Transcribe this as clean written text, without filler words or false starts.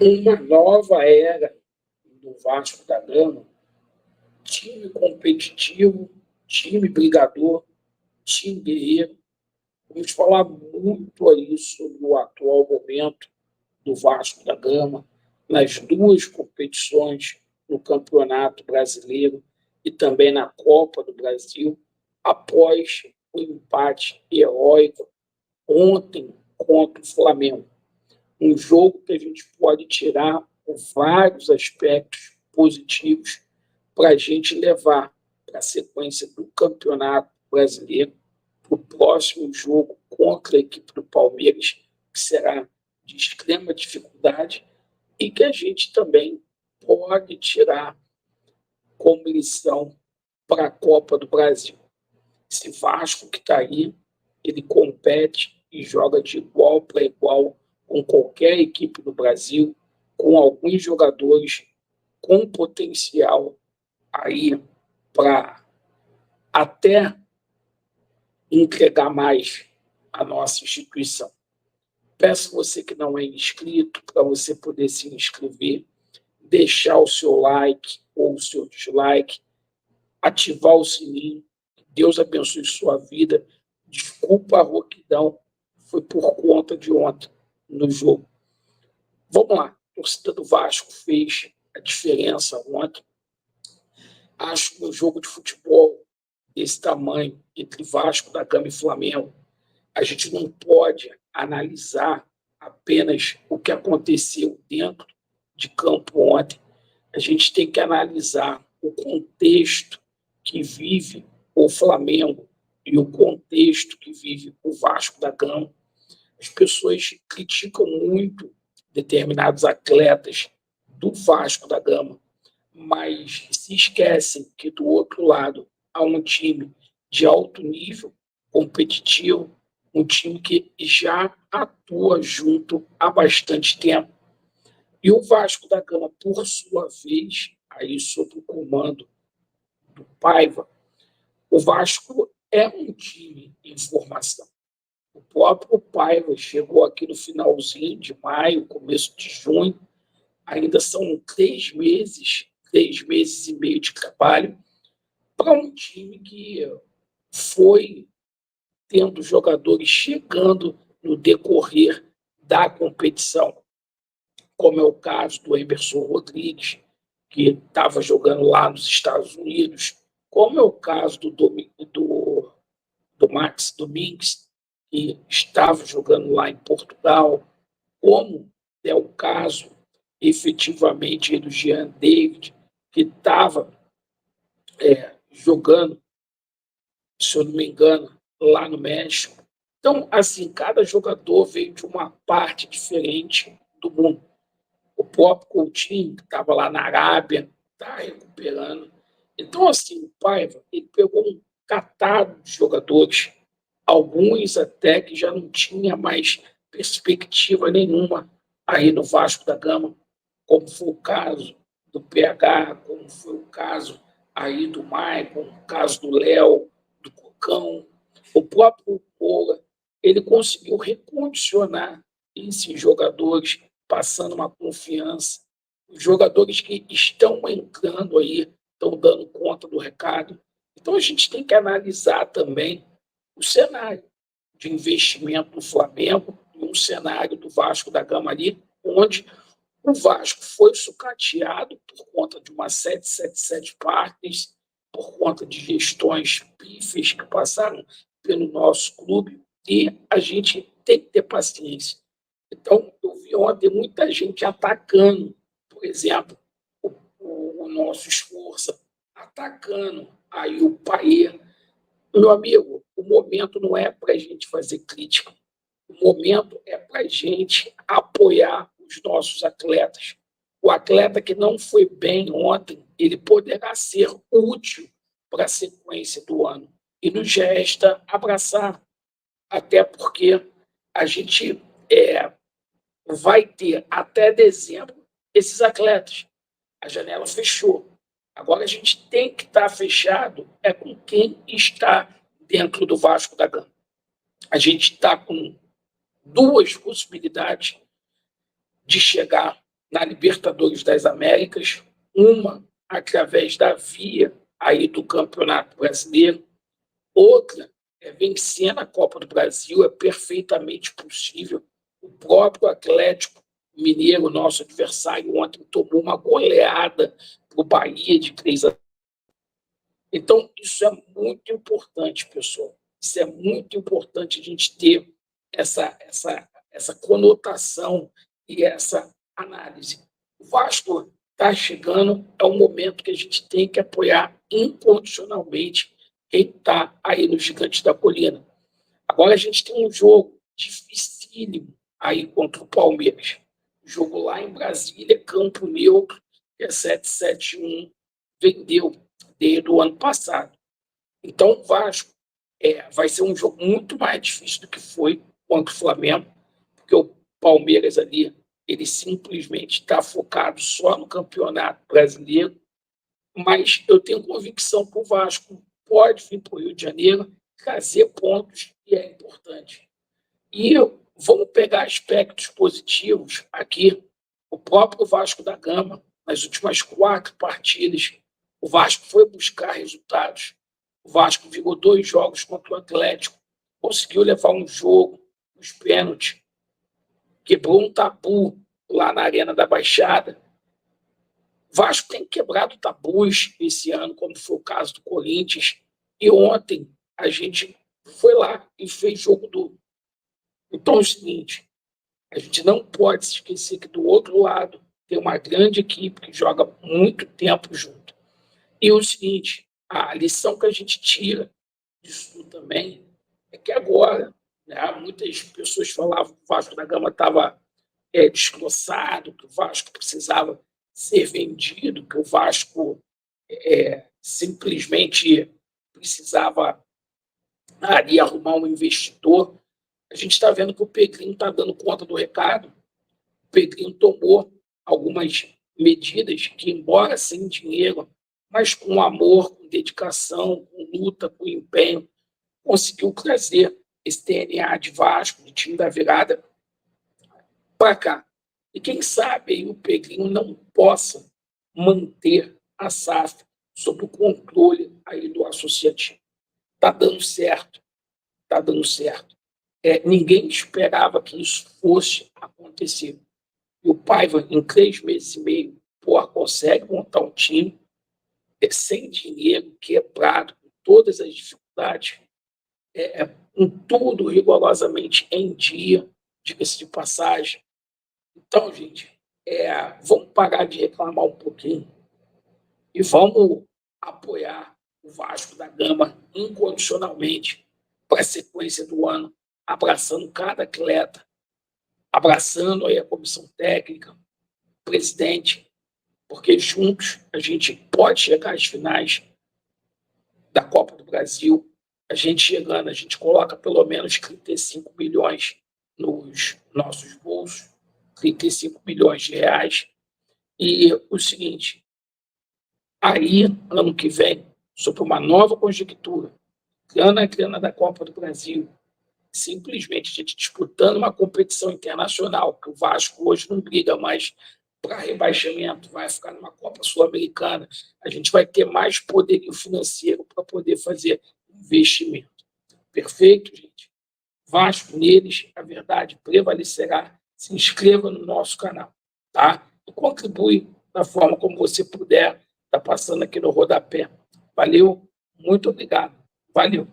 uma nova era do Vasco da Gama, time competitivo, time brigador, time guerreiro. Vamos falar muito aí sobre o atual momento do Vasco da Gama, nas duas competições, no Campeonato Brasileiro e também na Copa do Brasil, após o empate heróico ontem contra o Flamengo. Um jogo que a gente pode tirar vários aspectos positivos para a gente levar para a sequência do Campeonato Brasileiro, para o próximo jogo contra a equipe do Palmeiras, que será de extrema dificuldade, e que a gente também pode tirar como lição para a Copa do Brasil. Esse Vasco que está aí, ele compete e joga de igual para igual com qualquer equipe do Brasil, com alguns jogadores com potencial aí para até entregar mais a nossa instituição. Peço você que não é inscrito, para você poder se inscrever, deixar o seu like ou o seu dislike, ativar o sininho. Deus abençoe sua vida. Desculpa a rouquidão, foi por conta de ontem no jogo. Vamos lá, a torcida do Vasco fez a diferença ontem. Acho que no jogo de futebol desse tamanho, entre Vasco da Gama e Flamengo, a gente não pode analisar apenas o que aconteceu dentro de campo ontem. A gente tem que analisar o contexto que vive o Flamengo e o contexto que vive o Vasco da Gama. As pessoas criticam muito determinados atletas do Vasco da Gama, mas se esquecem que do outro lado há um time de alto nível, competitivo, um time que já atua junto há bastante tempo. E o Vasco da Gama, por sua vez, aí sob o comando do Paiva, o Vasco é um time em formação. O próprio Paiva chegou aqui no finalzinho de maio, começo de junho, ainda são 3 meses e meio de trabalho para um time que foi tendo jogadores chegando no decorrer da competição, como é o caso do Emerson Rodrigues, que estava jogando lá nos Estados Unidos, como é o caso do Max Domingues, que estava jogando lá em Portugal, como é o caso, efetivamente, do Jean David, que estava jogando, se eu não me engano, lá no México. Então, assim, cada jogador veio de uma parte diferente do mundo. O próprio Coutinho, que estava lá na Arábia, está recuperando. Então, assim, o Paiva, ele pegou um catado de jogadores, alguns até que já não tinha mais perspectiva nenhuma aí no Vasco da Gama, como foi o caso do PH, como foi o caso aí do Maicon, o caso do Léo, do Cocão, o próprio Pola. Ele conseguiu recondicionar esses jogadores, passando uma confiança. Os jogadores que estão entrando aí estão dando conta do recado. Então, a gente tem que analisar também o cenário de investimento do Flamengo e um cenário do Vasco da Gama ali, onde o Vasco foi sucateado por conta de uma 777 Partners, por conta de gestões pífias que passaram pelo nosso clube, e a gente tem que ter paciência. Então, eu vi ontem muita gente atacando, por exemplo, o nosso esforço, atacando aí o Paê. Meu amigo, o momento não é para a gente fazer crítica, o momento é para a gente apoiar os nossos atletas. O atleta que não foi bem ontem, ele poderá ser útil para a sequência do ano. E nos resta abraçar, até porque a gente vai ter até dezembro esses atletas. A janela fechou. Agora a gente tem que estar fechado com quem está dentro do Vasco da Gama. A gente está com duas possibilidades de chegar na Libertadores das Américas, uma através da via aí do Campeonato Brasileiro, outra é vencer na Copa do Brasil, é perfeitamente possível. O próprio Atlético Mineiro, nosso adversário, ontem tomou uma goleada para o Bahia de 3-0. Então, isso é muito importante, pessoal. Isso é muito importante a gente ter essa conotação e essa análise. O Vasco está chegando, é um momento que a gente tem que apoiar incondicionalmente quem está aí no Gigante da Colina. Agora a gente tem um jogo dificílimo aí contra o Palmeiras. Jogo lá em Brasília, campo neutro, que é 7-7-1, vendeu desde o ano passado. Então, o Vasco vai ser um jogo muito mais difícil do que foi contra o Flamengo, porque o Palmeiras ali, ele simplesmente está focado só no Campeonato Brasileiro, mas eu tenho convicção que o Vasco pode vir para o Rio de Janeiro, trazer pontos, e é importante. E vamos pegar aspectos positivos aqui. O próprio Vasco da Gama, nas últimas 4 partidas, o Vasco foi buscar resultados. O Vasco virou 2 jogos contra o Atlético, conseguiu levar um jogo, os pênaltis, quebrou um tabu lá na Arena da Baixada. O Vasco tem quebrado tabus esse ano, como foi o caso do Corinthians. E ontem a gente foi lá e fez jogo duro. Então é o seguinte, a gente não pode se esquecer que do outro lado tem uma grande equipe que joga muito tempo junto. E o seguinte, a lição que a gente tira disso também é que agora, né, muitas pessoas falavam que o Vasco da Gama estava destroçado, que o Vasco precisava ser vendido, que o Vasco simplesmente precisava ali arrumar um investidor. A gente está vendo que o Pedrinho está dando conta do recado. O Pedrinho tomou algumas medidas que, embora sem dinheiro, mas com amor, com dedicação, com luta, com empenho, conseguiu trazer esse DNA de Vasco, do time da virada, para cá. E quem sabe aí o Pedrinho não possa manter a SAF sob o controle aí do associativo. Está dando certo, está dando certo. Ninguém esperava que isso fosse acontecer. E o Paiva, em 3 meses e meio, consegue montar um time sem dinheiro, quebrado, com todas as dificuldades, com tudo rigorosamente em dia, diga-se de passagem. Então, gente, vamos parar de reclamar um pouquinho e vamos apoiar o Vasco da Gama incondicionalmente para a sequência do ano, abraçando cada atleta, abraçando aí a comissão técnica, o presidente, porque juntos a gente pode chegar às finais da Copa do Brasil. A gente chegando, a gente coloca pelo menos 35 milhões nos nossos bolsos, 35 milhões de reais. E o seguinte, aí, ano que vem, sob uma nova conjectura, grana da Copa do Brasil, simplesmente a gente disputando uma competição internacional, que o Vasco hoje não briga mais para rebaixamento, vai ficar numa Copa Sul-Americana, a gente vai ter mais poderio financeiro para poder fazer investimento. Perfeito, gente? Vasco neles, a verdade prevalecerá. Se inscreva no nosso canal, tá? E contribui da forma como você puder. Está passando aqui no rodapé. Valeu, muito obrigado. Valeu.